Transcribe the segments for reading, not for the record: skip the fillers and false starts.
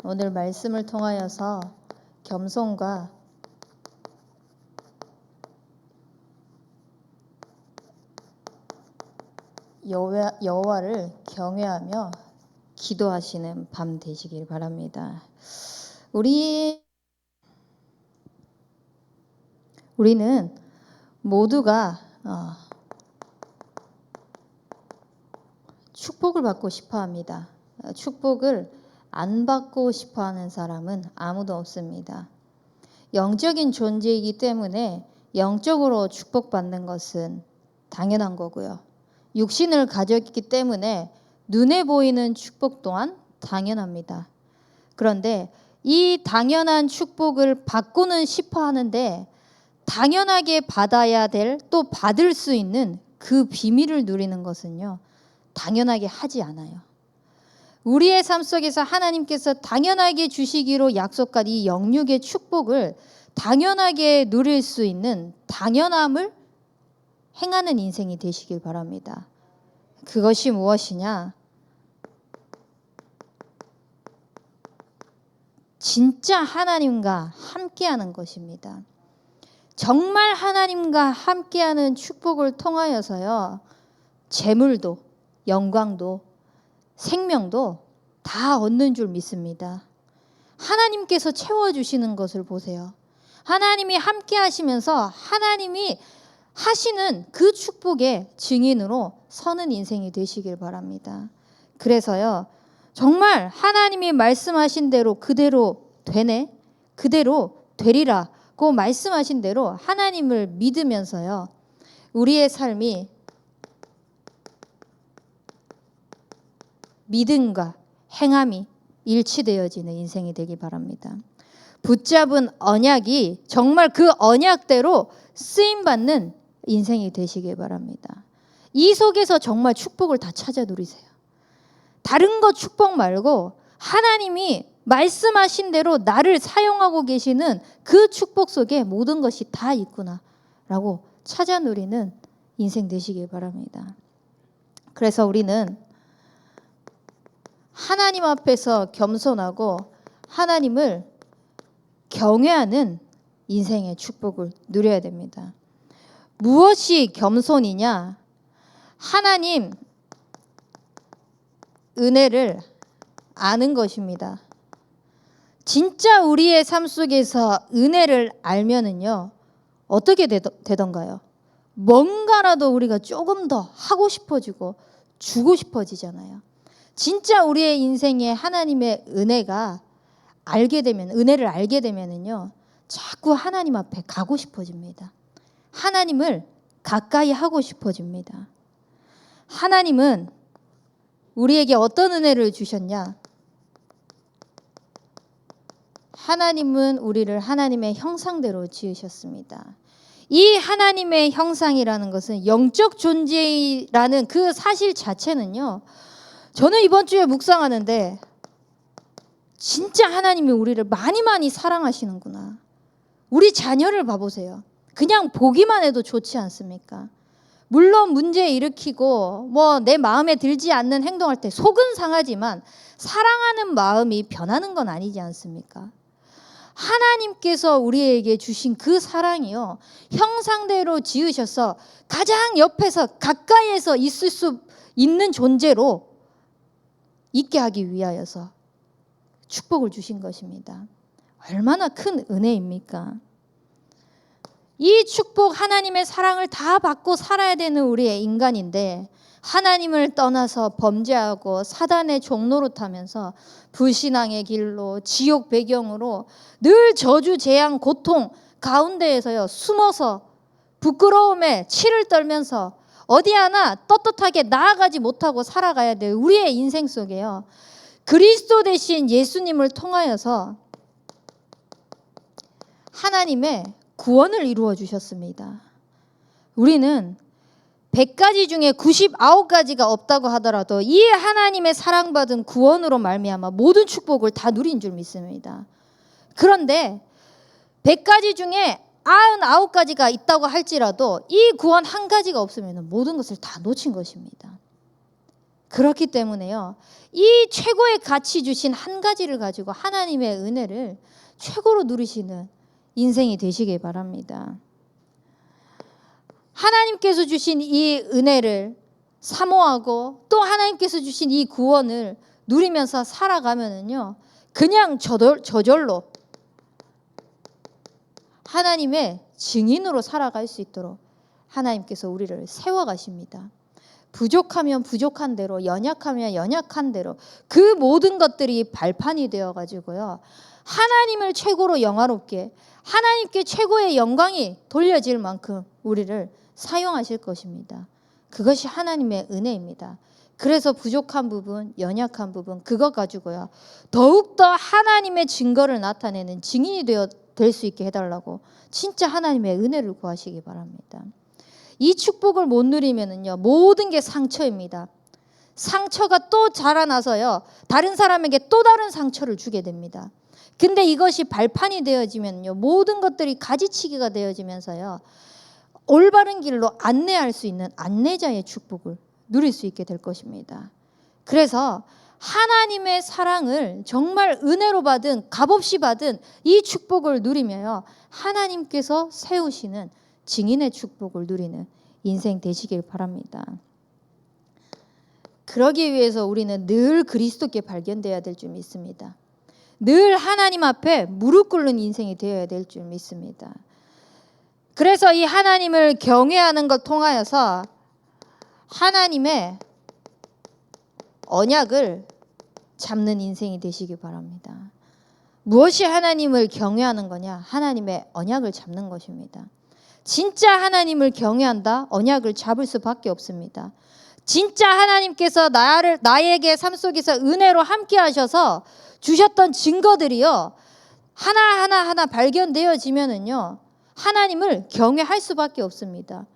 오늘 말씀을 통하여서 겸손과 여호와를 경외하며 기도하시는 밤 되시길 바랍니다. 우리는 모두가 축복을 받고 싶어 합니다. 축복을 안 받고 싶어 하는 사람은 아무도 없습니다. 영적인 존재이기 때문에 영적으로 축복받는 것은 당연한 거고요. 육신을 가졌기 때문에 눈에 보이는 축복 또한 당연합니다. 그런데 이 당연한 축복을 받고는 싶어 하는데 당연하게 받아야 될, 또 받을 수 있는 그 비밀을 누리는 것은요, 당연하게 하지 않아요. 우리의 삶 속에서 하나님께서 당연하게 주시기로 약속한 이 영육의 축복을 당연하게 누릴 수 있는 당연함을 행하는 인생이 되시길 바랍니다. 그것이 무엇이냐? 진짜 하나님과 함께하는 것입니다. 정말 하나님과 함께하는 축복을 통하여서요, 재물도, 영광도, 생명도 다 얻는 줄 믿습니다. 하나님께서 채워주시는 것을 보세요. 하나님이 함께 하시면서 하나님이 하시는 그 축복의 증인으로 서는 인생이 되시길 바랍니다. 그래서요, 정말 하나님이 말씀하신 대로 그대로 되네, 그대로 되리라고 말씀하신 대로 하나님을 믿으면서요, 우리의 삶이 믿음과 행함이 일치되어지는 인생이 되기 바랍니다. 붙잡은 언약이 정말 그 언약대로 쓰임받는 인생이 되시길 바랍니다. 이 속에서 정말 축복을 다 찾아 누리세요. 다른 것 축복 말고 하나님이 말씀하신 대로 나를 사용하고 계시는 그 축복 속에 모든 것이 다 있구나 라고 찾아 누리는 인생 되시길 바랍니다. 그래서 우리는 하나님 앞에서 겸손하고 하나님을 경외하는 인생의 축복을 누려야 됩니다. 무엇이 겸손이냐? 하나님 은혜를 아는 것입니다. 진짜 우리의 삶 속에서 은혜를 알면은요, 어떻게 되던가요? 뭔가라도 우리가 조금 더 하고 싶어지고 주고 싶어지잖아요. 진짜 우리의 인생에 하나님의 은혜를 알게 되면은요, 자꾸 하나님 앞에 가고 싶어집니다. 하나님을 가까이 하고 싶어집니다. 하나님은 우리에게 어떤 은혜를 주셨냐? 하나님은 우리를 하나님의 형상대로 지으셨습니다. 이 하나님의 형상이라는 것은 영적 존재라는 그 사실 자체는요, 저는 이번 주에 묵상하는데 진짜 하나님이 우리를 많이 사랑하시는구나. 우리 자녀를 봐보세요. 그냥 보기만 해도 좋지 않습니까? 물론 문제 일으키고 내 마음에 들지 않는 행동할 때 속은 상하지만 사랑하는 마음이 변하는 건 아니지 않습니까? 하나님께서 우리에게 주신 그 사랑이요, 형상대로 지으셔서 가장 옆에서 가까이에서 있을 수 있는 존재로 있게 하기 위하여서 축복을 주신 것입니다. 얼마나 큰 은혜입니까? 이 축복, 하나님의 사랑을 다 받고 살아야 되는 우리의 인간인데 하나님을 떠나서 범죄하고 사단의 종로로 타면서 불신앙의 길로 지옥 배경으로 늘 저주, 재앙, 고통 가운데에서요, 숨어서 부끄러움에 치를 떨면서 어디 하나 떳떳하게 나아가지 못하고 살아가야 될 우리의 인생 속에요, 그리스도 대신 예수님을 통하여서 하나님의 구원을 이루어 주셨습니다. 우리는 100가지 중에 99가지가 없다고 하더라도 이 하나님의 사랑받은 구원으로 말미암아 모든 축복을 다 누린 줄 믿습니다. 그런데 100가지 중에 99가지가 있다고 할지라도 이 구원 한 가지가 없으면 모든 것을 다 놓친 것입니다. 그렇기 때문에요, 이 최고의 가치 주신 한 가지를 가지고 하나님의 은혜를 최고로 누리시는 인생이 되시길 바랍니다. 하나님께서 주신 이 은혜를 사모하고 또 하나님께서 주신 이 구원을 누리면서 살아가면은요, 그냥 저절로 하나님의 증인으로 살아갈 수 있도록 하나님께서 우리를 세워가십니다. 부족하면 부족한 대로, 연약하면 연약한 대로 그 모든 것들이 발판이 되어가지고요, 하나님을 최고로 영화롭게, 하나님께 최고의 영광이 돌려질 만큼 우리를 사용하실 것입니다. 그것이 하나님의 은혜입니다. 그래서 부족한 부분, 연약한 부분, 그것 가지고요, 더욱더 하나님의 증거를 나타내는 증인이 될 수 있게 해달라고 진짜 하나님의 은혜를 구하시기 바랍니다. 이 축복을 못 누리면은요, 모든 게 상처입니다. 상처가 또 자라나서요, 다른 사람에게 또 다른 상처를 주게 됩니다. 근데 이것이 발판이 되어지면요, 모든 것들이 가지치기가 되어지면서요, 올바른 길로 안내할 수 있는 안내자의 축복을 누릴 수 있게 될 것입니다. 그래서 하나님의 사랑을 정말 은혜로 받은, 값없이 받은 이 축복을 누리며요, 하나님께서 세우시는 증인의 축복을 누리는 인생 되시길 바랍니다. 그러기 위해서 우리는 늘 그리스도께 발견되어야 될 줄 믿습니다. 늘 하나님 앞에 무릎 꿇는 인생이 되어야 될 줄 믿습니다. 그래서 이 하나님을 경외하는 것 통하여서 하나님의 언약을 잡는 인생이 되시기 바랍니다. 무엇이 하나님을 경외하는 거냐? 하나님의 언약을 잡는 것입니다. 진짜 하나님을 경외한다? 언약을 잡을 수밖에 없습니다. 진짜 하나님께서 나에게 삶 속에서 은혜로 함께 하셔서 주셨던 증거들이요, 하나 발견되어지면은요, 하나님을 경외할 수밖에 없습니다.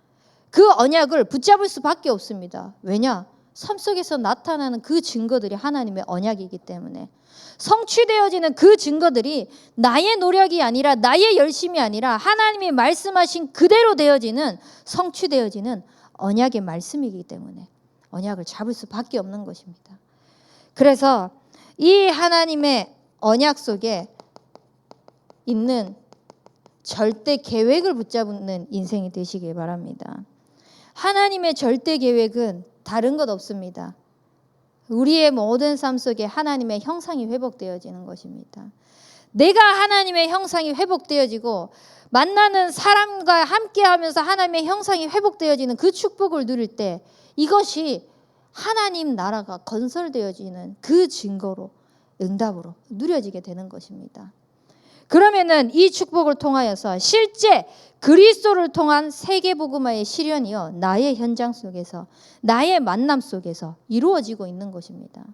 그 언약을 붙잡을 수밖에 없습니다. 왜냐? 삶 속에서 나타나는 그 증거들이 하나님의 언약이기 때문에, 성취되어지는 그 증거들이 나의 노력이 아니라, 나의 열심이 아니라 하나님이 말씀하신 그대로 되어지는, 성취되어지는 언약의 말씀이기 때문에 언약을 잡을 수밖에 없는 것입니다. 그래서 이 하나님의 언약 속에 있는 절대 계획을 붙잡는 인생이 되시길 바랍니다. 하나님의 절대 계획은 다른 것 없습니다. 우리의 모든 삶 속에 하나님의 형상이 회복되어지는 것입니다. 내가 하나님의 형상이 회복되어지고 만나는 사람과 함께하면서 하나님의 형상이 회복되어지는 그 축복을 누릴 때, 이것이 하나님 나라가 건설되어지는 그 증거로, 응답으로 누려지게 되는 것입니다. 그러면은 이 축복을 통하여서 실제 그리스도를 통한 세계복음화의 실현이요, 나의 현장 속에서, 나의 만남 속에서 이루어지고 있는 것입니다.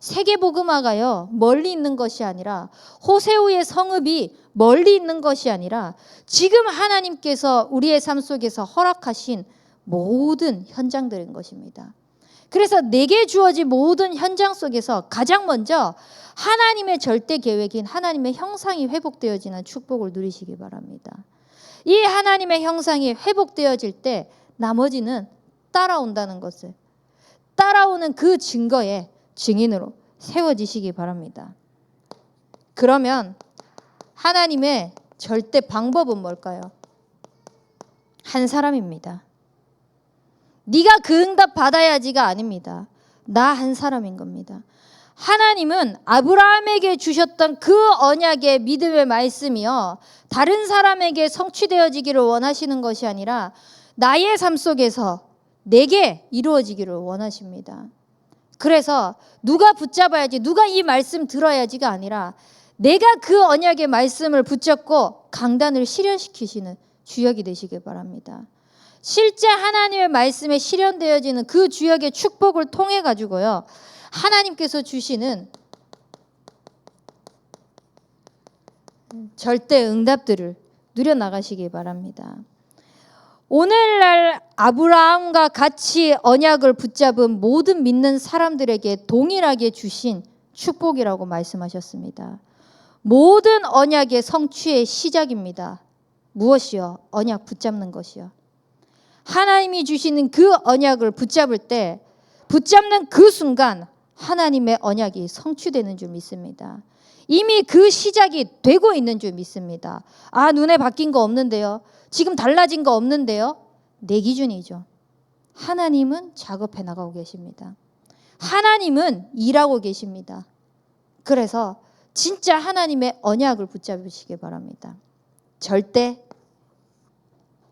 세계복음화가요, 멀리 있는 것이 아니라, 호세우의 성읍이 멀리 있는 것이 아니라, 지금 하나님께서 우리의 삶 속에서 허락하신 모든 현장들인 것입니다. 그래서 내게 주어진 모든 현장 속에서 가장 먼저 하나님의 절대 계획인 하나님의 형상이 회복되어지는 축복을 누리시기 바랍니다. 이 하나님의 형상이 회복되어질 때 나머지는 따라온다는 것을, 따라오는 그 증거의 증인으로 세워지시기 바랍니다. 그러면 하나님의 절대 방법은 뭘까요? 한 사람입니다. 네가 그 응답 받아야지가 아닙니다. 나 한 사람인 겁니다. 하나님은 아브라함에게 주셨던 그 언약의 믿음의 말씀이요, 다른 사람에게 성취되어지기를 원하시는 것이 아니라 나의 삶 속에서 내게 이루어지기를 원하십니다. 그래서 누가 붙잡아야지, 누가 이 말씀 들어야지가 아니라 내가 그 언약의 말씀을 붙잡고 강단을 실현시키시는 주역이 되시길 바랍니다. 실제 하나님의 말씀에 실현되어지는 그 주역의 축복을 통해 가지고요, 하나님께서 주시는 절대 응답들을 누려나가시기 바랍니다. 오늘날 아브라함과 같이 언약을 붙잡은 모든 믿는 사람들에게 동일하게 주신 축복이라고 말씀하셨습니다. 모든 언약의 성취의 시작입니다. 무엇이요? 언약 붙잡는 것이요. 하나님이 주시는 그 언약을 붙잡을 때 붙잡는 그 순간 하나님의 언약이 성취되는 줄 믿습니다. 이미 그 시작이 되고 있는 줄 믿습니다. 아, 눈에 바뀐 거 없는데요. 지금 달라진 거 없는데요. 내 기준이죠. 하나님은 작업해 나가고 계십니다. 하나님은 일하고 계십니다. 그래서 진짜 하나님의 언약을 붙잡으시기 바랍니다.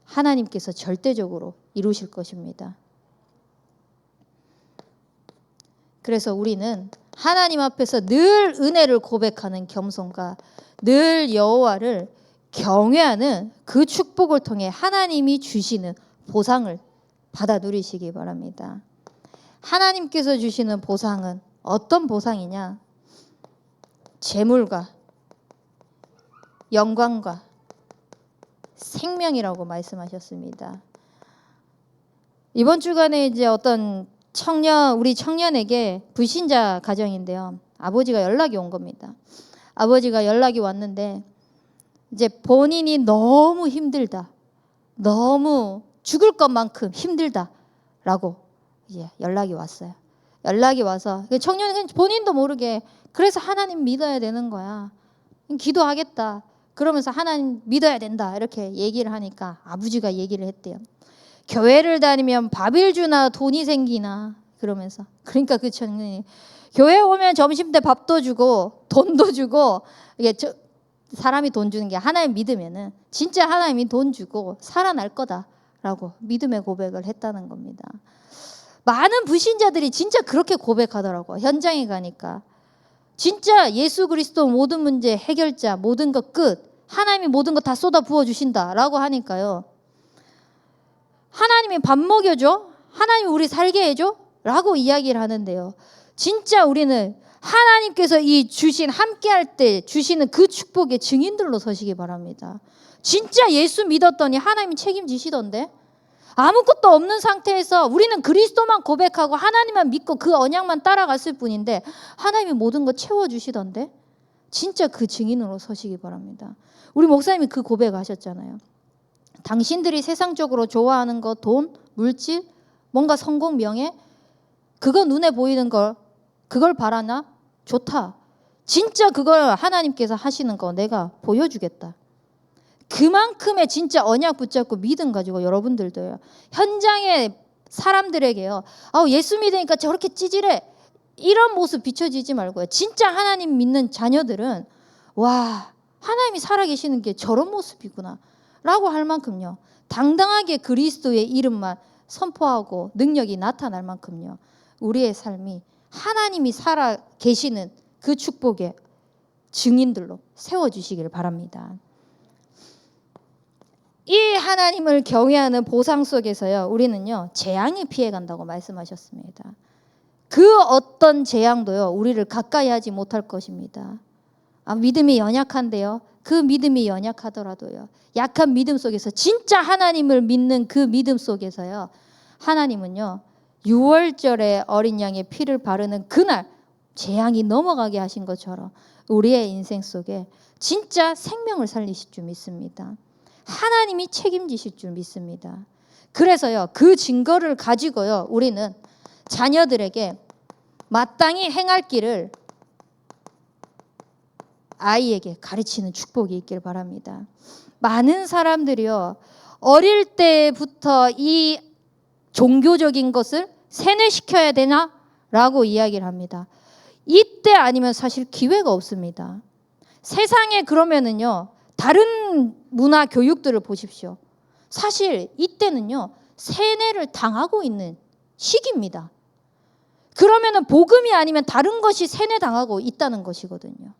하나님께서 절대적으로 이루실 것입니다. 그래서 우리는 하나님 앞에서 늘 은혜를 고백하는 겸손과 늘 여호와를 경외하는 그 축복을 통해 하나님이 주시는 보상을 받아 누리시기 바랍니다. 하나님께서 주시는 보상은 어떤 보상이냐? 재물과 영광과 생명이라고 말씀하셨습니다. 이번 주간에 이제 어떤 우리 청년에게 불신자 가정인데요. 아버지가 연락이 온 겁니다. 아버지가 연락이 왔는데 이제 본인이 너무 힘들다. 너무 죽을 것만큼 힘들다라고 이제 연락이 왔어요. 연락이 와서 청년은 본인도 모르게 그래서 하나님 믿어야 되는 거야. 기도하겠다. 그러면서 하나님 믿어야 된다. 이렇게 얘기를 하니까 아버지가 얘기를 했대요. 교회를 다니면 밥을 주나 돈이 생기나 그러면서 그러니까 그 청년이 교회 오면 점심 때 밥도 주고 돈도 주고 이게 사람이 돈 주는 게 하나님 믿으면은 진짜 하나님이 돈 주고 살아날 거다라고 믿음의 고백을 했다는 겁니다. 많은 불신자들이 진짜 그렇게 고백하더라고요. 현장에 가니까 진짜 예수 그리스도 모든 문제 해결자, 모든 것 끝, 하나님이 모든 것 다 쏟아 부어 주신다라고 하니까요. 하나님이 밥 먹여줘? 하나님이 우리 살게 해줘? 라고 이야기를 하는데요. 진짜 우리는 하나님께서 이 함께할 때 주시는 그 축복의 증인들로 서시기 바랍니다. 진짜 예수 믿었더니 하나님이 책임지시던데? 아무것도 없는 상태에서 우리는 그리스도만 고백하고 하나님만 믿고 그 언약만 따라갔을 뿐인데 하나님이 모든 거 채워주시던데? 진짜 그 증인으로 서시기 바랍니다. 우리 목사님이 그 고백하셨잖아요. 당신들이 세상적으로 좋아하는 거, 돈, 물질, 뭔가 성공, 명예, 그거 눈에 보이는 걸, 그걸 바라나? 좋다. 진짜 그걸 하나님께서 하시는 거 내가 보여주겠다. 그만큼의 진짜 언약 붙잡고 믿음 가지고 여러분들도요. 현장의 사람들에게요. 예수 믿으니까 저렇게 찌질해. 이런 모습 비춰지지 말고요. 진짜 하나님 믿는 자녀들은 와, 하나님이 살아계시는 게 저런 모습이구나. 라고 할 만큼요. 당당하게 그리스도의 이름만 선포하고 능력이 나타날 만큼요. 우리의 삶이 하나님이 살아계시는 그 축복의 증인들로 세워주시길 바랍니다. 이 하나님을 경외하는 보상 속에서요. 우리는요. 재앙에 피해간다고 말씀하셨습니다. 그 어떤 재앙도요. 우리를 가까이 하지 못할 것입니다. 믿음이 연약한데요. 그 믿음이 연약하더라도요. 약한 믿음 속에서 진짜 하나님을 믿는 그 믿음 속에서요. 하나님은요. 6월절에 어린 양의 피를 바르는 그날 재앙이 넘어가게 하신 것처럼 우리의 인생 속에 진짜 생명을 살리실 줄 믿습니다. 하나님이 책임지실 줄 믿습니다. 그래서요. 그 증거를 가지고요. 우리는 자녀들에게 마땅히 행할 길을 아이에게 가르치는 축복이 있길 바랍니다. 많은 사람들이요. 어릴 때부터 이 종교적인 것을 세뇌시켜야 되나? 라고 이야기를 합니다. 이때 아니면 사실 기회가 없습니다. 세상에 그러면은요. 다른 문화 교육들을 보십시오. 사실 이때는요. 세뇌를 당하고 있는 시기입니다. 그러면은 복음이 아니면 다른 것이 세뇌당하고 있다는 것이거든요.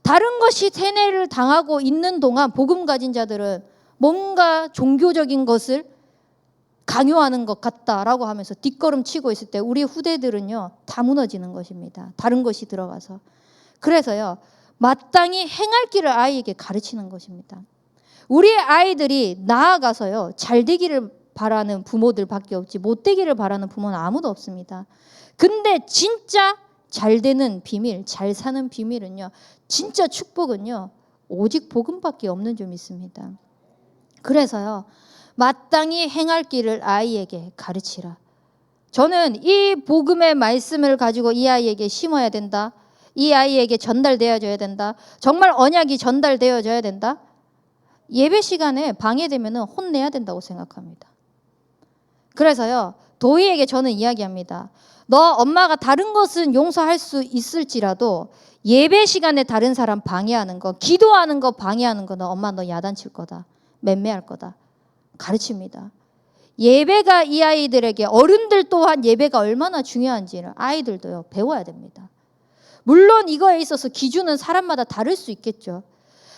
다른 것이 세뇌를 당하고 있는 동안 복음 가진 자들은 뭔가 종교적인 것을 강요하는 것 같다라고 하면서 뒷걸음 치고 있을 때 우리 후대들은요 다 무너지는 것입니다. 다른 것이 들어가서. 그래서요 마땅히 행할 길을 아이에게 가르치는 것입니다. 우리 아이들이 나아가서요 잘 되기를 바라는 부모들밖에 없지 못 되기를 바라는 부모는 아무도 없습니다. 근데 진짜 잘 되는 비밀, 잘 사는 비밀은요 진짜 축복은요 오직 복음밖에 없는 줄 믿습니다. 그래서요 마땅히 행할 길을 아이에게 가르치라. 저는 이 복음의 말씀을 가지고 이 아이에게 심어야 된다. 이 아이에게 전달되어져야 된다. 정말 언약이 전달되어져야 된다. 예배 시간에 방해되면 혼내야 된다고 생각합니다. 그래서요, 도희에게 저는 이야기합니다. 너 엄마가 다른 것은 용서할 수 있을지라도 예배 시간에 다른 사람 방해하는 거, 기도하는 거 방해하는 거는 엄마 너 야단칠 거다. 맴매할 거다. 가르칩니다. 예배가 이 아이들에게, 어른들 또한 예배가 얼마나 중요한지를 아이들도요 배워야 됩니다. 물론 이거에 있어서 기준은 사람마다 다를 수 있겠죠.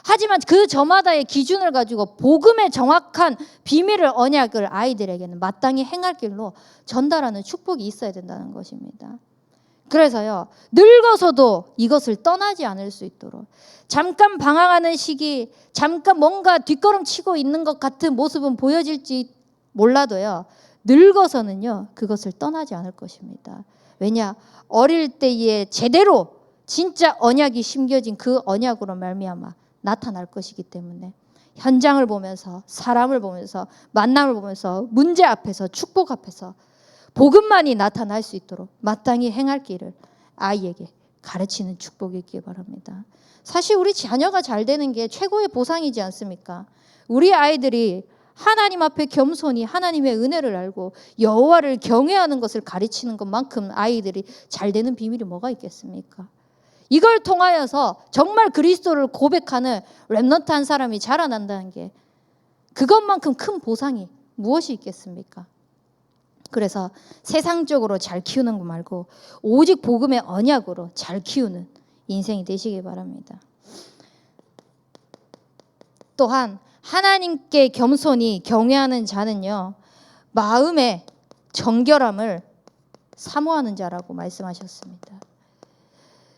하지만 그 저마다의 기준을 가지고 복음의 정확한 비밀을, 언약을 아이들에게는 마땅히 행할 길로 전달하는 축복이 있어야 된다는 것입니다. 그래서요, 늙어서도 이것을 떠나지 않을 수 있도록, 잠깐 방황하는 시기, 잠깐 뭔가 뒷걸음치고 있는 것 같은 모습은 보여질지 몰라도요, 늙어서는요 그것을 떠나지 않을 것입니다. 왜냐? 어릴 때에 제대로 진짜 언약이 심겨진 그 언약으로 말미암아 나타날 것이기 때문에 현장을 보면서, 사람을 보면서, 만남을 보면서, 문제 앞에서, 축복 앞에서 복음만이 나타날 수 있도록 마땅히 행할 길을 아이에게 가르치는 축복이 있길 바랍니다. 사실 우리 자녀가 잘 되는 게 최고의 보상이지 않습니까? 우리 아이들이 하나님 앞에 겸손히 하나님의 은혜를 알고 여호와를 경외하는 것을 가르치는 것만큼 아이들이 잘 되는 비밀이 뭐가 있겠습니까? 이걸 통하여서 정말 그리스도를 고백하는 렘넌트 한 사람이 자라난다는 게 그것만큼 큰 보상이 무엇이 있겠습니까? 그래서 세상적으로 잘 키우는 거 말고 오직 복음의 언약으로 잘 키우는 인생이 되시기 바랍니다. 또한 하나님께 겸손히 경외하는 자는요, 마음의 정결함을 사모하는 자라고 말씀하셨습니다.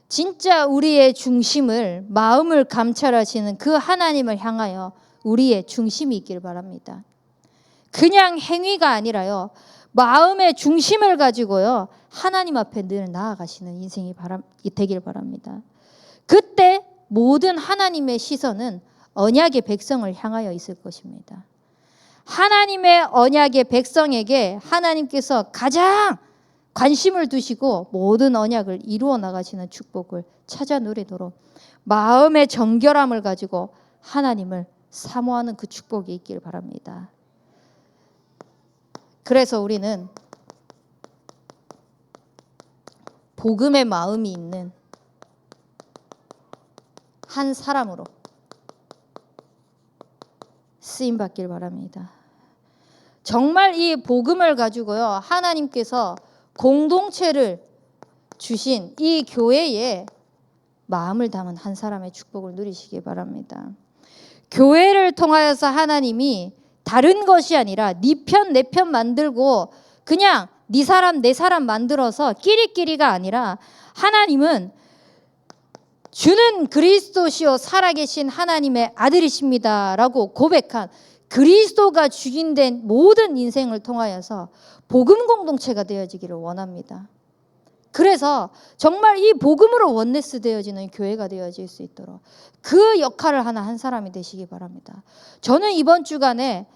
진짜 우리의 중심을, 마음을 감찰하시는 그 하나님을 향하여 우리의 중심이 있길 바랍니다. 그냥 행위가 아니라요, 마음의 중심을 가지고요 하나님 앞에 늘 나아가시는 인생이 되길 바랍니다. 그때 모든 하나님의 시선은 언약의 백성을 향하여 있을 것입니다. 하나님의 언약의 백성에게 하나님께서 가장 관심을 두시고 모든 언약을 이루어 나가시는 축복을 찾아 누리도록 마음의 정결함을 가지고 하나님을 사모하는 그 축복이 있길 바랍니다. 그래서 우리는 복음의 마음이 있는 한 사람으로 쓰임받길 바랍니다. 정말 이 복음을 가지고요 하나님께서 공동체를 주신 이 교회에 마음을 담은 한 사람의 축복을 누리시기 바랍니다. 교회를 통하여서 하나님이 다른 것이 아니라 네 편 내 편 만들고 그냥 네 사람 내 사람 만들어서 끼리끼리가 아니라 하나님은 주는 그리스도시요 살아계신 하나님의 아들이십니다 라고 고백한 그리스도가 주인된 모든 인생을 통하여서 복음 공동체가 되어지기를 원합니다. 그래서 정말 이 복음으로 원네스 되어지는 교회가 되어질 수 있도록 그 역할을 하는 한 사람이 되시기 바랍니다. 저는 이번 주간에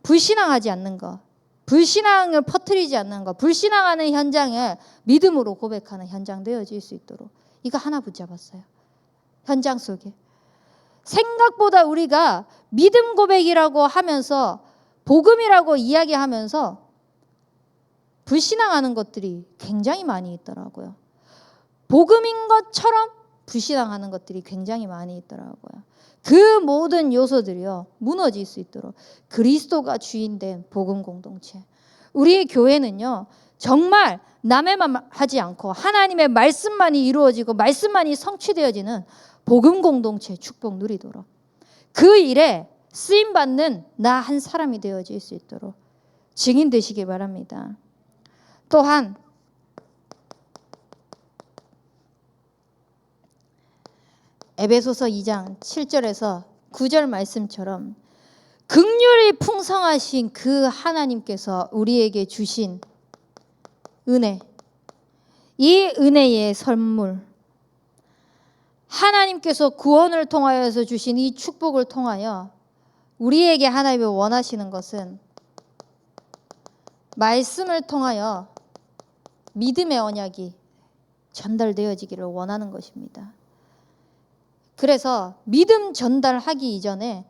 불신앙하지 않는 것, 불신앙을 퍼뜨리지 않는 것, 불신앙하는 현장을 믿음으로 고백하는 현장 되어질 수 있도록 이거 하나 붙잡았어요. 현장 속에. 생각보다 우리가 믿음 고백이라고 하면서 복음이라고 이야기하면서 불신앙하는 것들이 굉장히 많이 있더라고요. 복음인 것처럼 불신앙하는 것들이 굉장히 많이 있더라고요. 그 모든 요소들이요 무너질 수 있도록 그리스도가 주인된 복음 공동체, 우리의 교회는요 정말 남의 말 하지 않고 하나님의 말씀만이 이루어지고 말씀만이 성취되어지는 복음 공동체 축복 누리도록 그 일에 쓰임받는 나 한 사람이 되어질 수 있도록 증인 되시기 바랍니다. 또한 에베소서 2장 7절에서 9절 말씀처럼 긍휼이 풍성하신 그 하나님께서 우리에게 주신 은혜, 이 은혜의 선물, 하나님께서 구원을 통하여서 주신 이 축복을 통하여 우리에게 하나님이 원하시는 것은 말씀을 통하여 믿음의 언약이 전달되어지기를 원하는 것입니다. 그래서 믿음 전달하기 이전에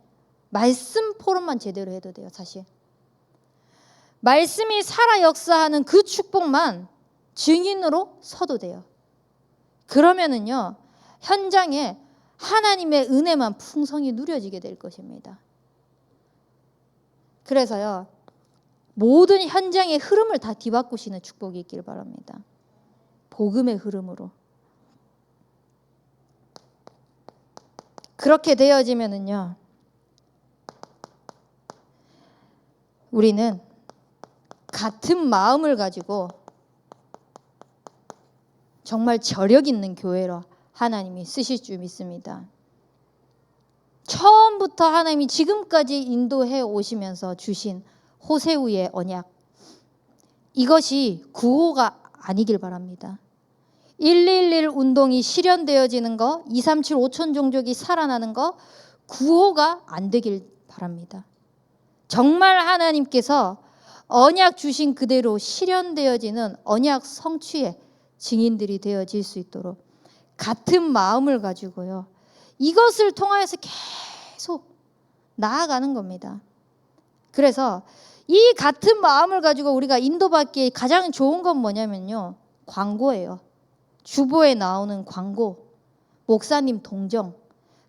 말씀 포럼만 제대로 해도 돼요. 사실 말씀이 살아 역사하는 그 축복만 증인으로 서도 돼요. 그러면은요, 현장에 하나님의 은혜만 풍성히 누려지게 될 것입니다. 그래서요, 모든 현장의 흐름을 다 뒤바꾸시는 축복이 있길 바랍니다. 복음의 흐름으로. 그렇게 되어지면은요, 우리는 같은 마음을 가지고 정말 저력 있는 교회로 하나님이 쓰실 줄 믿습니다. 처음부터 하나님이 지금까지 인도해 오시면서 주신 호세우의 언약, 이것이 구호가 아니길 바랍니다. 111 운동이 실현되어지는 거, 237 5천 종족이 살아나는 거, 구호가 안 되길 바랍니다. 정말 하나님께서 언약 주신 그대로 실현되어지는 언약 성취의 증인들이 되어질 수 있도록 같은 마음을 가지고요, 이것을 통하여서 계속 나아가는 겁니다. 그래서 이 같은 마음을 가지고 우리가 인도받기에 가장 좋은 건 뭐냐면요, 광고예요. 주보에 나오는 광고, 목사님 동정,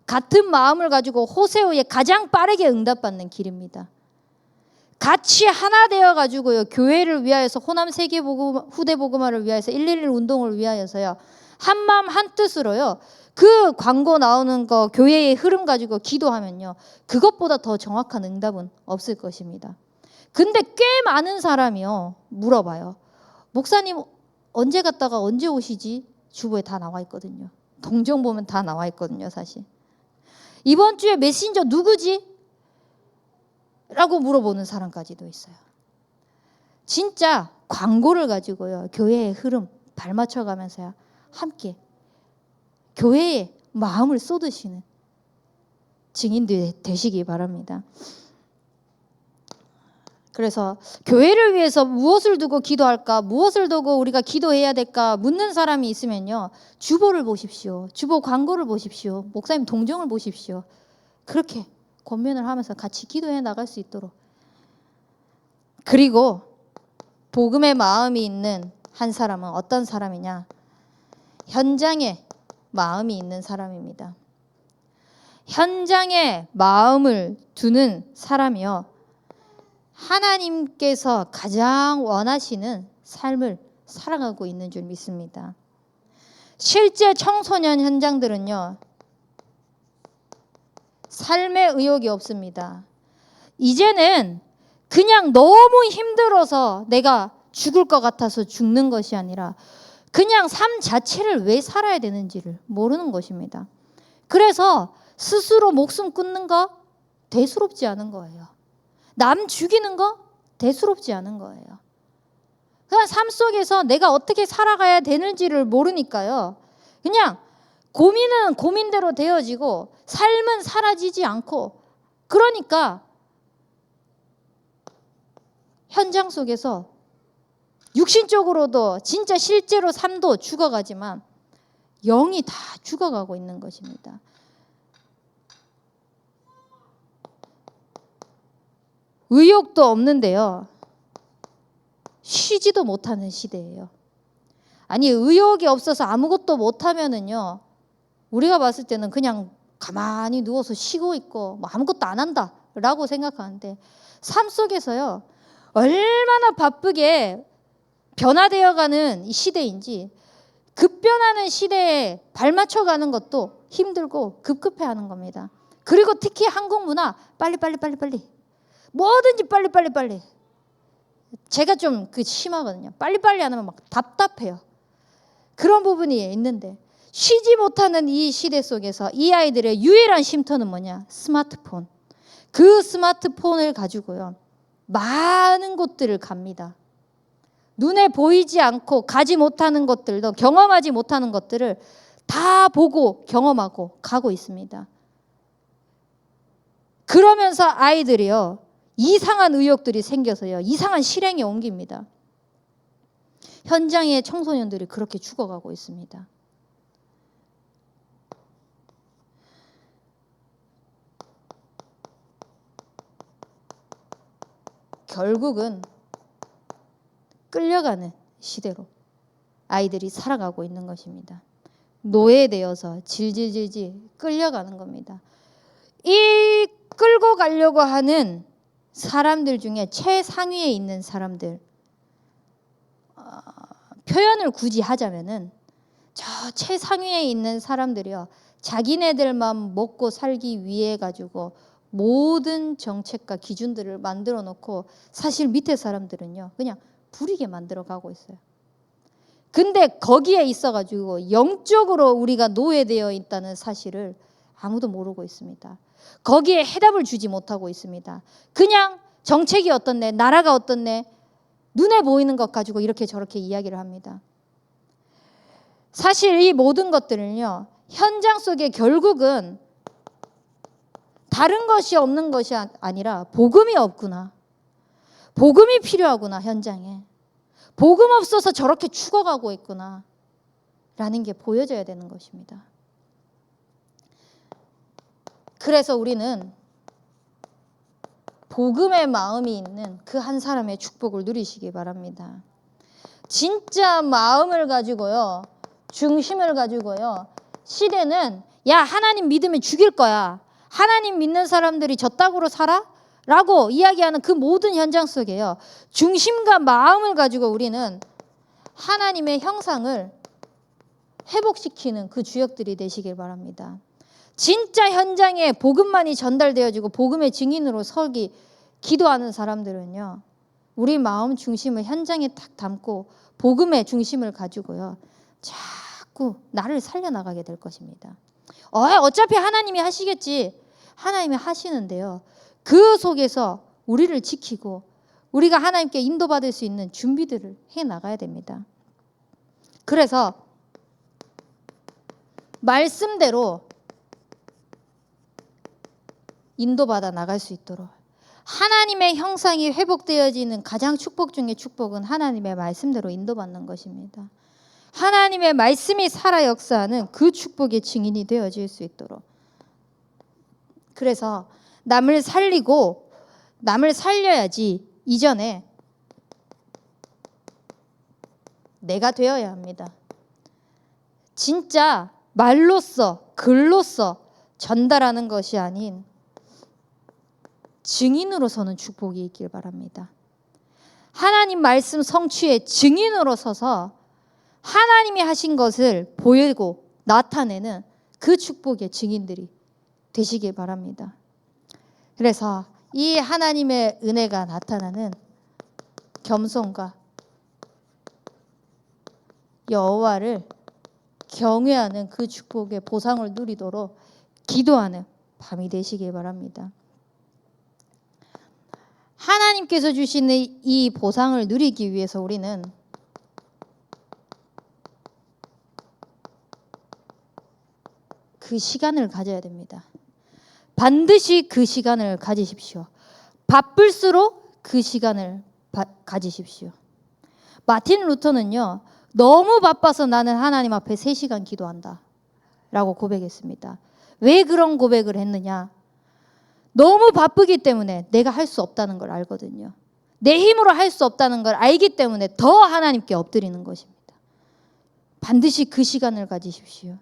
같은 마음을 가지고 호세오에 가장 빠르게 응답받는 길입니다. 같이 하나 되어 가지고요, 교회를 위하여서, 호남 세계복음 후대 복음화를 위하여서, 111 운동을 위하여서요, 한마음 한뜻으로요, 그 광고 나오는 거 교회의 흐름 가지고 기도하면요, 그것보다 더 정확한 응답은 없을 것입니다. 근데 꽤 많은 사람이요, 물어봐요. 목사님 언제 갔다가 언제 오시지? 주보에 다 나와 있거든요. 동정 보면 다 나와 있거든요, 사실. 이번 주에 메신저 누구지? 라고 물어보는 사람까지도 있어요. 진짜 광고를 가지고요, 교회의 흐름 발맞춰 가면서요, 함께 교회에 마음을 쏟으시는 증인들이 되시기 바랍니다. 그래서 교회를 위해서 무엇을 두고 기도할까, 무엇을 두고 우리가 기도해야 될까 묻는 사람이 있으면요, 주보를 보십시오. 주보 광고를 보십시오. 목사님 동정을 보십시오. 그렇게 권면을 하면서 같이 기도해 나갈 수 있도록. 그리고 복음의 마음이 있는 한 사람은 어떤 사람이냐? 현장에 마음이 있는 사람입니다. 현장에 마음을 두는 사람이요, 하나님께서 가장 원하시는 삶을 살아가고 있는 줄 믿습니다. 실제 청소년 현장들은요, 삶의 의욕이 없습니다. 이제는 그냥 너무 힘들어서 내가 죽을 것 같아서 죽는 것이 아니라 그냥 삶 자체를 왜 살아야 되는지를 모르는 것입니다. 그래서 스스로 목숨 끊는 거 대수롭지 않은 거예요. 남 죽이는 거 대수롭지 않은 거예요. 그냥 삶 속에서 내가 어떻게 살아가야 되는지를 모르니까요, 그냥 고민은 고민대로 되어지고 삶은 사라지지 않고, 그러니까 현장 속에서 육신적으로도 진짜 실제로 삶도 죽어가지만 영이 다 죽어가고 있는 것입니다. 의욕도 없는데요, 쉬지도 못하는 시대예요. 아니, 의욕이 없어서 아무것도 못하면은요, 우리가 봤을 때는 그냥 가만히 누워서 쉬고 있고 뭐 아무것도 안 한다라고 생각하는데, 삶 속에서요, 얼마나 바쁘게 변화되어가는 이 시대인지, 급변하는 시대에 발맞춰가는 것도 힘들고 급급해하는 겁니다. 그리고 특히 한국 문화, 빨리 뭐든지 빨리. 제가 좀 심하거든요. 빨리빨리 안 하면 막 답답해요. 그런 부분이 있는데, 쉬지 못하는 이 시대 속에서 이 아이들의 유일한 쉼터는 뭐냐? 스마트폰. 그 스마트폰을 가지고요, 많은 곳들을 갑니다. 눈에 보이지 않고 가지 못하는 것들도, 경험하지 못하는 것들을 다 보고 경험하고 가고 있습니다. 그러면서 아이들이요, 이상한 의혹들이 생겨서요. 이상한 실행에 옮깁니다. 현장의 청소년들이 그렇게 죽어가고 있습니다. 결국은 끌려가는 시대로 아이들이 살아가고 있는 것입니다. 노예되어서 질질질질 끌려가는 겁니다. 이 끌고 가려고 하는 사람들 중에 최상위에 있는 사람들, 표현을 굳이 하자면은 저 최상위에 있는 사람들이요, 자기네들만 먹고 살기 위해 가지고 모든 정책과 기준들을 만들어 놓고 사실 밑에 사람들은요 그냥 부리게 만들어 가고 있어요. 근데 거기에 있어 가지고 영적으로 우리가 노예되어 있다는 사실을 아무도 모르고 있습니다. 거기에 해답을 주지 못하고 있습니다. 그냥 정책이 어떻네, 나라가 어떻네, 눈에 보이는 것 가지고 이렇게 저렇게 이야기를 합니다. 사실 이 모든 것들은요, 현장 속에 결국은 다른 것이 없는 것이 아니라 복음이 없구나, 복음이 필요하구나, 현장에 복음 없어서 저렇게 죽어가고 있구나 라는 게 보여져야 되는 것입니다. 그래서 우리는 복음의 마음이 있는 그 한 사람의 축복을 누리시기 바랍니다. 진짜 마음을 가지고요, 중심을 가지고요, 시대는 야 하나님 믿으면 죽일 거야, 하나님 믿는 사람들이 저 땅으로 살아? 라고 이야기하는 그 모든 현장 속에요, 중심과 마음을 가지고 우리는 하나님의 형상을 회복시키는 그 주역들이 되시길 바랍니다. 진짜 현장에 복음만이 전달되어지고 복음의 증인으로 서기 기도하는 사람들은요, 우리 마음 중심을 현장에 딱 담고 복음의 중심을 가지고요 자꾸 나를 살려나가게 될 것입니다. 어차피 하나님이 하시겠지. 하나님이 하시는데요, 그 속에서 우리를 지키고 우리가 하나님께 인도받을 수 있는 준비들을 해나가야 됩니다. 그래서 말씀대로 인도받아 나갈 수 있도록 하나님의 형상이 회복되어지는 가장 축복 중의 축복은 하나님의 말씀대로 인도받는 것입니다. 하나님의 말씀이 살아 역사하는 그 축복의 증인이 되어질 수 있도록, 그래서 남을 살리고 남을 살려야지 이전에 내가 되어야 합니다. 진짜 말로써 글로써 전달하는 것이 아닌 증인으로서는 축복이 있길 바랍니다. 하나님 말씀 성취의 증인으로 서서 하나님이 하신 것을 보이고 나타내는 그 축복의 증인들이 되시길 바랍니다. 그래서 이 하나님의 은혜가 나타나는 겸손과 여호와를 경외하는 그 축복의 보상을 누리도록 기도하는 밤이 되시길 바랍니다. 하나님께서 주시는 이 보상을 누리기 위해서 우리는 그 시간을 가져야 됩니다. 반드시 그 시간을 가지십시오. 바쁠수록 그 시간을 가지십시오. 마틴 루터는요, 너무 바빠서 나는 하나님 앞에 3시간 기도한다 라고 고백했습니다. 왜 그런 고백을 했느냐? 너무 바쁘기 때문에 내가 할 수 없다는 걸 알거든요. 내 힘으로 할 수 없다는 걸 알기 때문에 더 하나님께 엎드리는 것입니다. 반드시 그 시간을 가지십시오.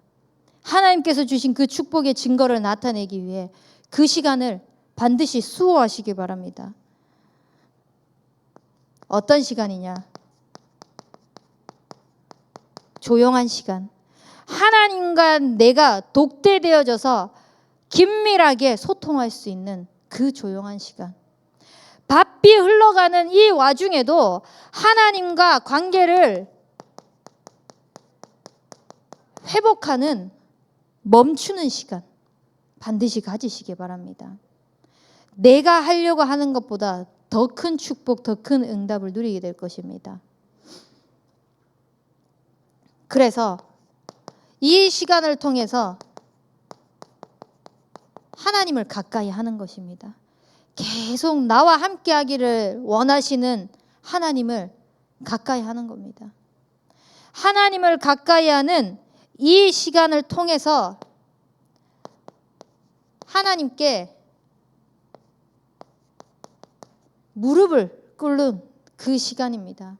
하나님께서 주신 그 축복의 증거를 나타내기 위해 그 시간을 반드시 수호하시기 바랍니다. 어떤 시간이냐? 조용한 시간. 하나님과 내가 독대되어져서 긴밀하게 소통할 수 있는 그 조용한 시간. 바삐 흘러가는 이 와중에도 하나님과 관계를 회복하는 멈추는 시간 반드시 가지시기 바랍니다. 내가 하려고 하는 것보다 더 큰 축복, 더 큰 응답을 누리게 될 것입니다. 그래서 이 시간을 통해서 하나님을 가까이 하는 것입니다. 계속 나와 함께 하기를 원하시는 하나님을 가까이 하는 겁니다. 하나님을 가까이 하는 이 시간을 통해서 하나님께 무릎을 꿇는 그 시간입니다.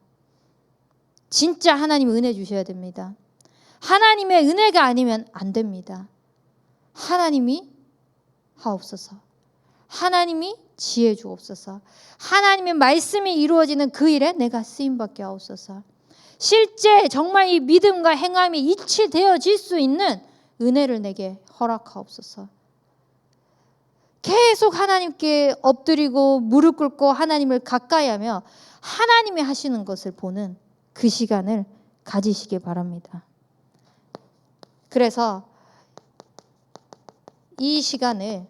진짜 하나님 은혜 주셔야 됩니다. 하나님의 은혜가 아니면 안 됩니다. 하나님이 하옵소서. 하나님이 지혜 주옵소서. 하나님의 말씀이 이루어지는 그 일에 내가 쓰임받게 하옵소서. 실제 정말 이 믿음과 행함이 일치되어질 수 있는 은혜를 내게 허락하옵소서. 계속 하나님께 엎드리고 무릎 꿇고 하나님을 가까이 하며 하나님이 하시는 것을 보는 그 시간을 가지시기 바랍니다. 그래서 이 시간을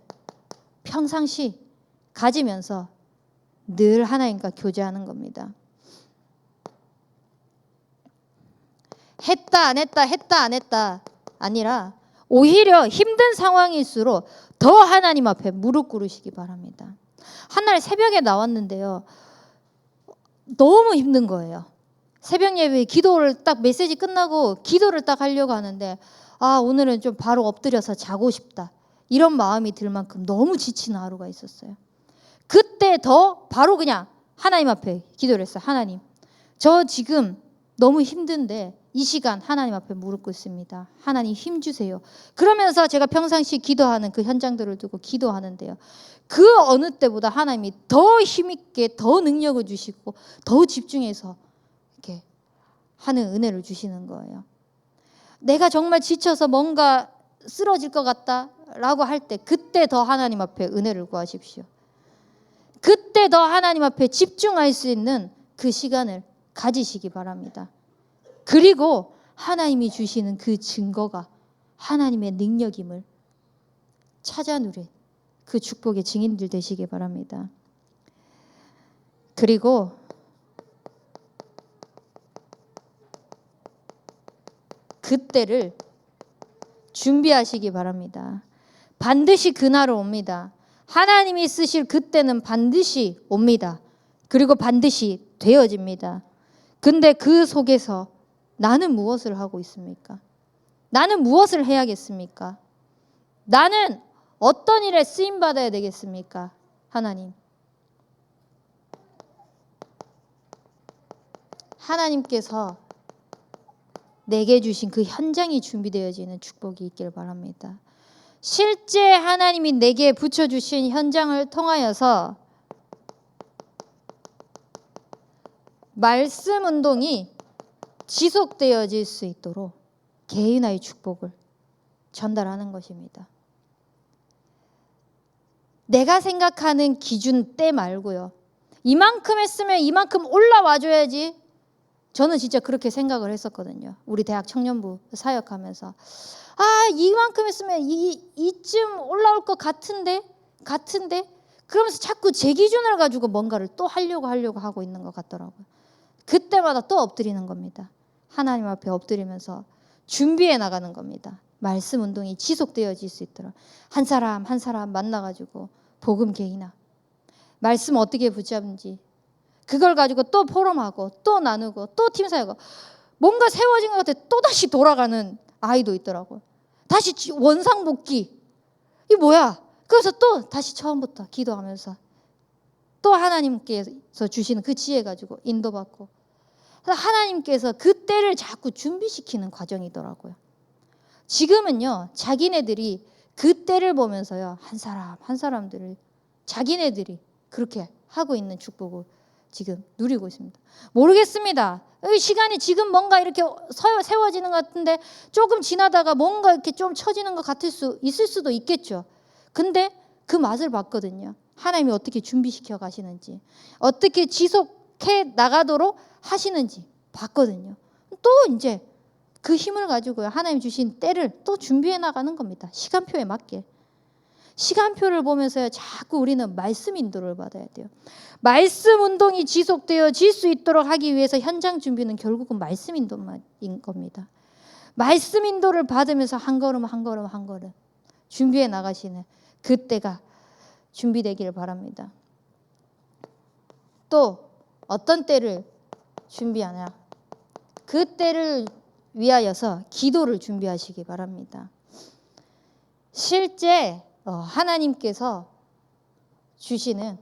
평상시 가지면서 늘 하나님과 교제하는 겁니다. 했다 안 했다 했다 안 했다 아니라 오히려 힘든 상황일수록 더 하나님 앞에 무릎 꿇으시기 바랍니다. 한날 새벽에 나왔는데요. 너무 힘든 거예요. 새벽 예배 기도를 딱 메시지 끝나고 기도를 딱 하려고 하는데 오늘은 좀 바로 엎드려서 자고 싶다. 이런 마음이 들 만큼 너무 지친 하루가 있었어요. 그때 더 바로 그냥 하나님 앞에 기도를 했어요. 하나님, 저 지금 너무 힘든데 이 시간 하나님 앞에 무릎 꿇습니다. 하나님 힘 주세요. 그러면서 제가 평상시 기도하는 그 현장들을 두고 기도하는데요. 그 어느 때보다 하나님이 더 힘있게 더 능력을 주시고 더 집중해서 이렇게 하는 은혜를 주시는 거예요. 내가 정말 지쳐서 뭔가 쓰러질 것 같다라고 할 때 그때 더 하나님 앞에 은혜를 구하십시오. 그때 더 하나님 앞에 집중할 수 있는 그 시간을 가지시기 바랍니다. 그리고 하나님이 주시는 그 증거가 하나님의 능력임을 찾아 누린 그 축복의 증인들 되시기 바랍니다. 그리고 그때를 준비하시기 바랍니다. 반드시 그날은 옵니다. 하나님이 쓰실 그때는 반드시 옵니다. 그리고 반드시 되어집니다. 근데 그 속에서 나는 무엇을 하고 있습니까? 나는 무엇을 해야겠습니까? 나는 어떤 일에 쓰임받아야 되겠습니까? 하나님. 하나님께서 내게 주신 그 현장이 준비되어지는 축복이 있길 바랍니다. 실제 하나님이 내게 붙여주신 현장을 통하여서 말씀 운동이 지속되어질 수 있도록 개인화의 축복을 전달하는 것입니다. 내가 생각하는 기준 때 말고요. 이만큼 했으면 이만큼 올라와줘야지. 저는 진짜 그렇게 생각을 했었거든요. 우리 대학 청년부 사역하면서 이만큼 했으면 이쯤 올라올 것 같은데 그러면서 자꾸 제 기준을 가지고 뭔가를 또 하려고 하고 있는 것 같더라고요. 그때마다 또 엎드리는 겁니다. 하나님 앞에 엎드리면서 준비해 나가는 겁니다. 말씀 운동이 지속되어질 수 있도록 한 사람 한 사람 만나가지고 복음 개인화, 말씀 어떻게 붙잡는지 그걸 가지고 또 포럼하고 또 나누고 또 팀사하고 뭔가 세워진 것 같아 또다시 돌아가는 아이도 있더라고요. 다시 원상복귀. 이게 뭐야? 그래서 또 다시 처음부터 기도하면서 또 하나님께서 주시는 그 지혜 가지고 인도받고 하나님께서 그 때를 자꾸 준비시키는 과정이더라고요. 지금은요. 자기네들이 그 때를 보면서요. 한 사람 한 사람들을 자기네들이 그렇게 하고 있는 축복을 지금 누리고 있습니다. 모르겠습니다. 시간이 지금 뭔가 이렇게 세워지는 것 같은데 조금 지나다가 뭔가 이렇게 좀 처지는 것 같을 수 있을 수도 있겠죠. 근데 그 맛을 봤거든요. 하나님이 어떻게 준비시켜 가시는지, 어떻게 지속해 나가도록 하시는지 봤거든요. 또 이제 그 힘을 가지고요. 하나님 주신 때를 또 준비해 나가는 겁니다. 시간표에 맞게. 시간표를 보면서요. 자꾸 우리는 말씀 인도를 받아야 돼요. 말씀 운동이 지속되어질 수 있도록 하기 위해서 현장 준비는 결국은 말씀 인도인 겁니다. 말씀 인도를 받으면서 한 걸음 한 걸음 한 걸음 준비해 나가시는 그때가 준비되기를 바랍니다. 또 어떤 때를 준비하냐? 그 때를 위하여서 기도를 준비하시기 바랍니다. 실제 하나님께서 주시는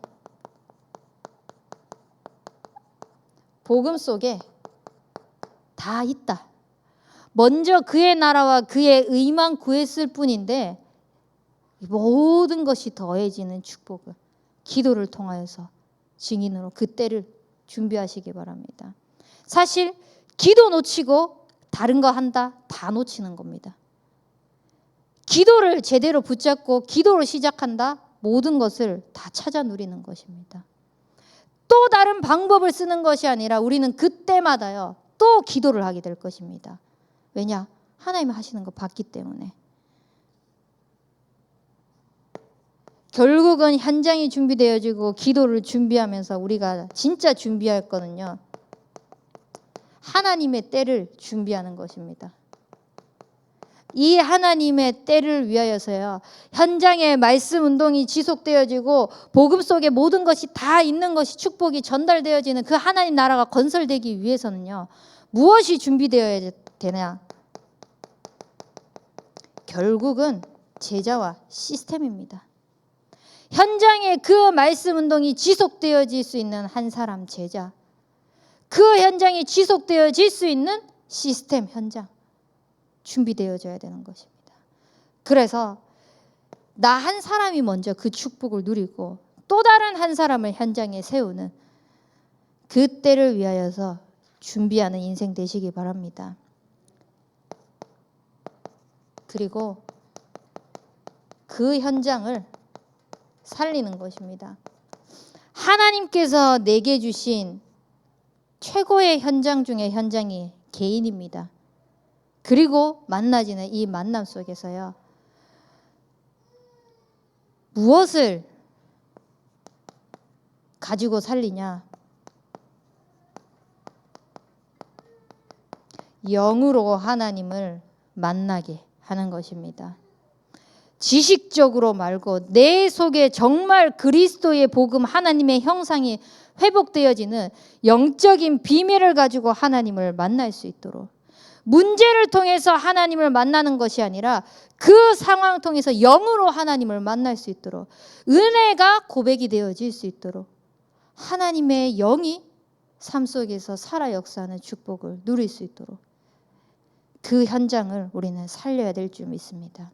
복음 속에 다 있다. 먼저 그의 나라와 그의 의만 구했을 뿐인데 모든 것이 더해지는 축복을 기도를 통하여서 증인으로 그 때를 준비하시기 바랍니다. 사실 기도 놓치고 다른 거 한다, 다 놓치는 겁니다. 기도를 제대로 붙잡고 기도를 시작한다, 모든 것을 다 찾아 누리는 것입니다. 또 다른 방법을 쓰는 것이 아니라 우리는 그때마다요 또 기도를 하게 될 것입니다. 왜냐? 하나님이 하시는 거 봤기 때문에. 결국은 현장이 준비되어지고 기도를 준비하면서 우리가 진짜 준비할 거는요, 하나님의 때를 준비하는 것입니다. 이 하나님의 때를 위하여서요, 현장의 말씀 운동이 지속되어지고 복음 속에 모든 것이 다 있는 것이 축복이 전달되어지는 그 하나님 나라가 건설되기 위해서는요, 무엇이 준비되어야 되냐? 결국은 제자와 시스템입니다. 현장에 그 말씀 운동이 지속되어질 수 있는 한 사람 제자, 그 현장이 지속되어질 수 있는 시스템 현장 준비되어져야 되는 것입니다. 그래서 나 한 사람이 먼저 그 축복을 누리고 또 다른 한 사람을 현장에 세우는 그 때를 위하여서 준비하는 인생 되시기 바랍니다. 그리고 그 현장을 살리는 것입니다. 하나님께서 내게 주신 최고의 현장 중의 현장이 개인입니다. 그리고 만나지는 이 만남 속에서요, 무엇을 가지고 살리냐? 영으로 하나님을 만나게 하는 것입니다. 지식적으로 말고 내 속에 정말 그리스도의 복음, 하나님의 형상이 회복되어지는 영적인 비밀을 가지고 하나님을 만날 수 있도록, 문제를 통해서 하나님을 만나는 것이 아니라 그 상황을 통해서 영으로 하나님을 만날 수 있도록, 은혜가 고백이 되어질 수 있도록 하나님의 영이 삶 속에서 살아 역사하는 축복을 누릴 수 있도록 그 현장을 우리는 살려야 될 줄 믿습니다.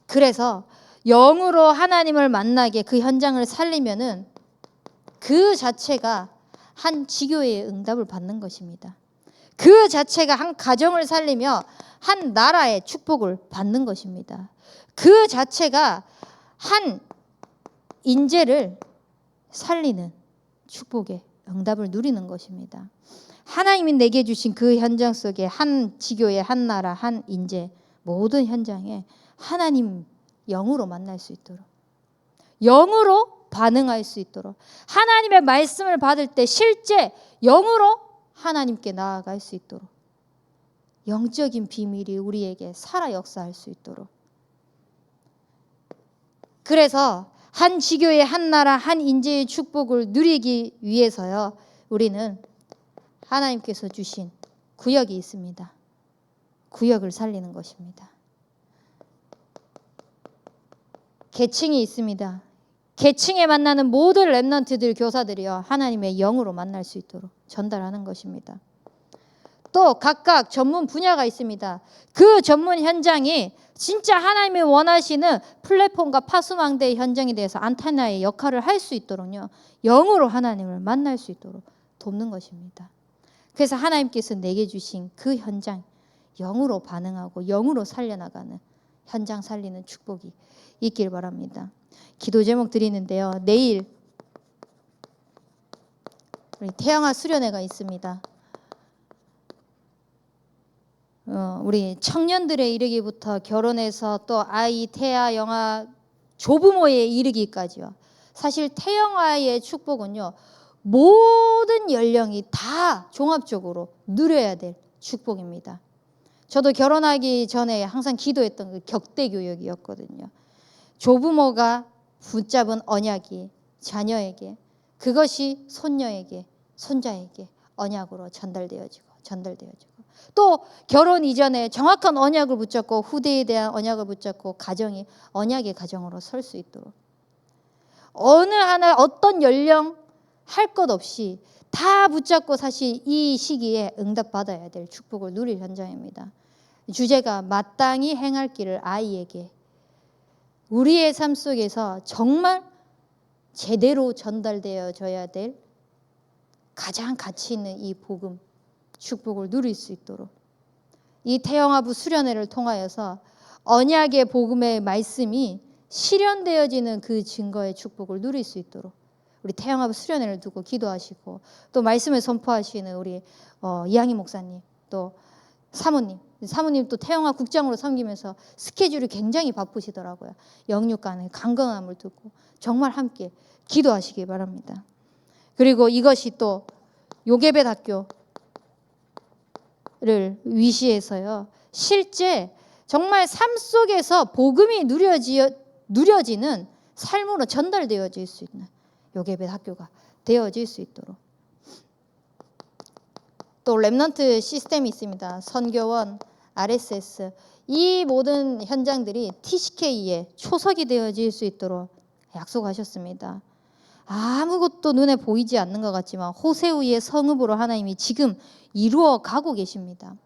그래서 영으로 하나님을 만나게 그 현장을 살리면은 그 자체가 한 지교회의 응답을 받는 것입니다. 그 자체가 한 가정을 살리며 한 나라의 축복을 받는 것입니다. 그 자체가 한 인재를 살리는 축복의 응답을 누리는 것입니다. 하나님이 내게 주신 그 현장 속에 한 지교회, 한 나라, 한 인재, 모든 현장에 하나님 영으로 만날 수 있도록, 영으로 반응할 수 있도록, 하나님의 말씀을 받을 때 실제 영으로 하나님께 나아갈 수 있도록, 영적인 비밀이 우리에게 살아 역사할 수 있도록. 그래서 한 지교의 한 나라 한 인재의 축복을 누리기 위해서요, 우리는 하나님께서 주신 구역이 있습니다. 구역을 살리는 것입니다. 계층이 있습니다. 계층에 만나는 모든 렘넌트들, 교사들이요, 하나님의 영으로 만날 수 있도록 전달하는 것입니다. 또 각각 전문 분야가 있습니다. 그 전문 현장이 진짜 하나님이 원하시는 플랫폼과 파수망대의 현장에 대해서 안테나의 역할을 할 수 있도록요, 영으로 하나님을 만날 수 있도록 돕는 것입니다. 그래서 하나님께서 내게 주신 그 현장, 영으로 반응하고 영으로 살려나가는 현장 살리는 축복이 있길 바랍니다. 기도 제목 드리는데요, 내일 우리 태영아 수련회가 있습니다. 우리 청년들에 이르기부터 결혼해서 또 아이, 태아, 영아, 조부모에 이르기까지요. 사실 태영아의 축복은요, 모든 연령이 다 종합적으로 누려야 될 축복입니다. 저도 결혼하기 전에 항상 기도했던 그 격대 교육이었거든요. 조부모가 붙잡은 언약이 자녀에게, 그것이 손녀에게, 손자에게 언약으로 전달되어지고 또 결혼 이전에 정확한 언약을 붙잡고 후대에 대한 언약을 붙잡고 가정이 언약의 가정으로 설 수 있도록 어느 하나 어떤 연령 할 것 없이 다 붙잡고 사실 이 시기에 응답받아야 될 축복을 누릴 현장입니다. 주제가 마땅히 행할 길을 아이에게, 우리의 삶 속에서 정말 제대로 전달되어져야 될 가장 가치 있는 이 복음, 축복을 누릴 수 있도록 이 태영아부 수련회를 통하여서 언약의 복음의 말씀이 실현되어지는 그 증거의 축복을 누릴 수 있도록 우리 태영아부 수련회를 두고 기도하시고 또 말씀을 선포하시는 우리 이양희 목사님, 또 사모님 또 태영아 국장으로 섬기면서 스케줄이 굉장히 바쁘시더라고요. 영육간의 강건함을 두고 정말 함께 기도하시기 바랍니다. 그리고 이것이 또 요괴벳학교를 위시해서요, 실제 정말 삶 속에서 복음이 누려지는 삶으로 전달되어질 수 있는 요괴벳학교가 되어질 수 있도록 또 렘넌트 시스템이 있습니다. 선교원, RSS, 이 모든 현장들이 TCK에 초석이 되어질 수 있도록 약속하셨습니다. 아무것도 눈에 보이지 않는 것 같지만 호세우의 성읍으로 하나님이 지금 이루어 가고 계십니다.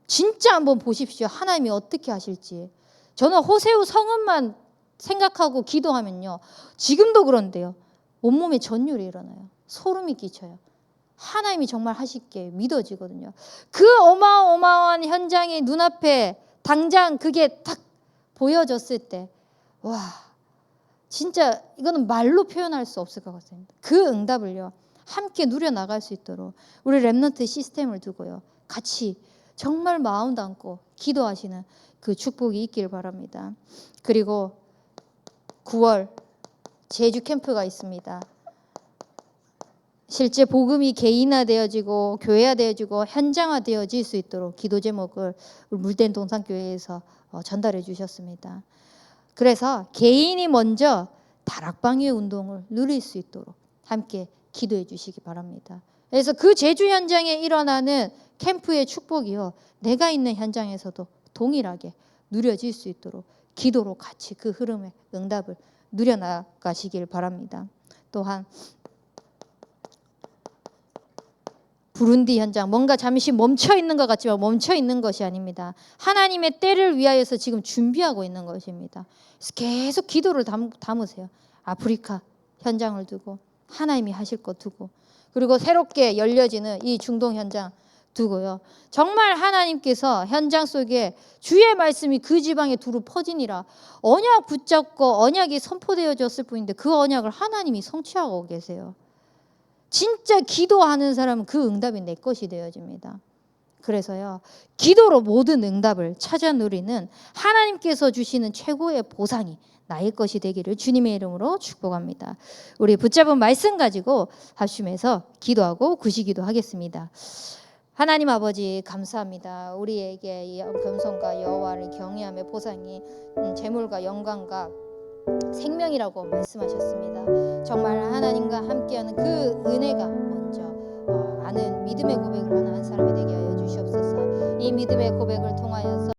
진짜 한번 보십시오. 하나님이 어떻게 하실지. 저는 호세우 성읍만 생각하고 기도하면요, 지금도 그런데요, 온몸에 전율이 일어나요. 소름이 끼쳐요. 하나님이 정말 하실게 믿어지거든요. 그 어마어마한 현장이 눈앞에 당장 그게 딱 보여졌을 때, 와, 진짜 이거는 말로 표현할 수 없을 것 같습니다. 그 응답을요, 함께 누려나갈 수 있도록 우리 렘넌트 시스템을 두고요, 같이 정말 마음 담고 기도하시는 그 축복이 있길 바랍니다. 그리고 9월 제주 캠프가 있습니다. 실제 복음이 개인화되어지고 교회화되어지고 현장화되어질 수 있도록 기도 제목을 물된 동산교회에서 전달해 주셨습니다. 그래서 개인이 먼저 다락방의 운동을 누릴 수 있도록 함께 기도해 주시기 바랍니다. 그래서 그 제주 현장에 일어나는 캠프의 축복이요, 내가 있는 현장에서도 동일하게 누려질 수 있도록 기도로 같이 그 흐름의 응답을 누려나가시길 바랍니다. 또한 부룬디 현장, 뭔가 잠시 멈춰 있는 것 같지만 멈춰 있는 것이 아닙니다. 하나님의 때를 위하여서 지금 준비하고 있는 것입니다. 그래서 계속 기도를 담으세요. 아프리카 현장을 두고 하나님이 하실 것 두고, 그리고 새롭게 열려지는 이 중동 현장 두고요, 정말 하나님께서 현장 속에 주의 말씀이 그 지방에 두루 퍼지니라, 언약 붙잡고 언약이 선포되어졌을 뿐인데 그 언약을 하나님이 성취하고 계세요. 진짜 기도하는 사람은 그 응답이 내 것이 되어집니다. 그래서요, 기도로 모든 응답을 찾아 누리는 하나님께서 주시는 최고의 보상이 나의 것이 되기를 주님의 이름으로 축복합니다. 우리 붙잡은 말씀 가지고 합심해서 기도하고 구시기도 하겠습니다. 하나님 아버지 감사합니다. 우리에게 이 겸손과 여호와를 경외함의 보상이 재물과 영광과 생명이라고 말씀하셨습니다. 정말 하나님과 함께하는 그 은혜가 먼저 아는 믿음의 고백을 하는 한 사람이 되게 하여 주시옵소서. 이 믿음의 고백을 통하여서